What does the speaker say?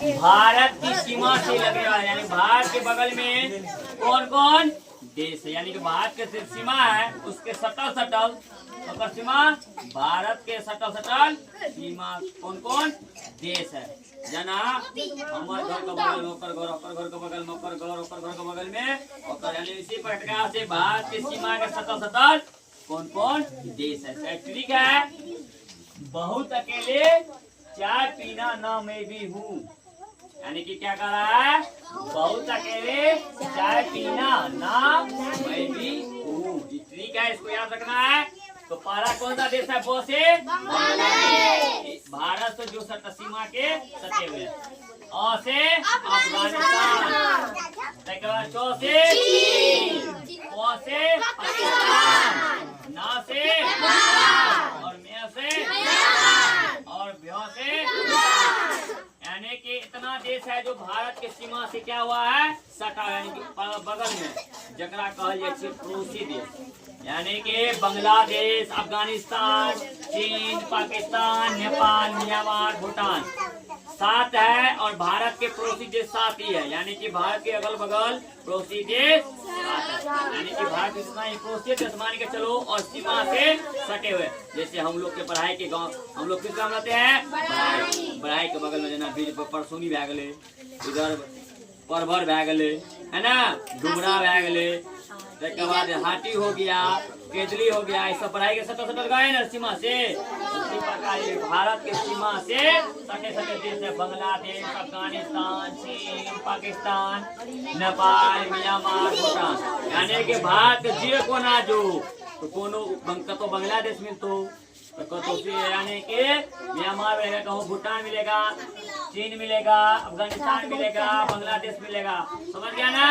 भारत की सीमा से लगे वाले, यानी भारत के बगल में कौन कौन देश है, यानी कि भारत के सीमा है उसके सटल सटल और सीमा भारत के सटल सटल सीमा कौन कौन देश है। जना हमारे घर का बगल में ओकर घर, ओकर घर का बगल में ओकर घर, ओकर घर का बगल में ओकर, यानी इसी प्रकार से भारत की सीमा के सटल सटल कौन कौन देश है। ठीक है, बहुत अकेले चाय पीना ना मैं भी हूँ, यानी कि क्या कर रहा है, बहुत अकेले चाय पीना ना मैं भी हूँ। ठीक है, इसको याद रखना है। तो पहला कौन सा देश है, वो से भारत से जो सट सीमा के सटे हुए, अ से अफगानिस्तान, चौ से प से पाकिस्तान, ना से और मैं से और भ्य से, यानी कि इतना देश है जो भारत के सीमा से क्या हुआ है, सटा, यानी कि बगल में, जकरा कहल जाए छै पड़ोसी देश, यानी कि बांग्लादेश, अफगानिस्तान, चीन, पाकिस्तान, नेपाल, म्यांमार, भूटान 7 है और भारत के पड़ोसी देश 7 ही है, यानी कि भारत के अगल बगल पड़ोसी देश 7 है, यानी कि भारत के जितना ही पड़ोसी देश मान के चलो और सीमा से सटे हुए। जैसे हम लोग के पढ़ाई के गांव, हम लोग किस गाँव रहते हैं, पढ़ाई के बगल में जना बीज परसोनी भै गए, इधर परभर भै गए है ना, डुमरा भै गए, के बाद हाटी हो गया, केजली हो गया, इस सब पढ़ाई के सटल सटल गए ना सीमा से। इसी प्रकार भारत के सीमा से सटे सटे देश है बांग्लादेश, अफगानिस्तान, चीन, पाकिस्तान, नेपाल, म्यांमार, भूटान, यानी कि भारत जे कोना जो तो कोनो कतो बांग्लादेश मिलतो तो कतो से, यानी कि म्यांमार मिलेगा, कहूँ भूटान मिलेगा, चीन मिलेगा, अफगानिस्तान मिलेगा, बांग्लादेश मिलेगा, समझ गया ना।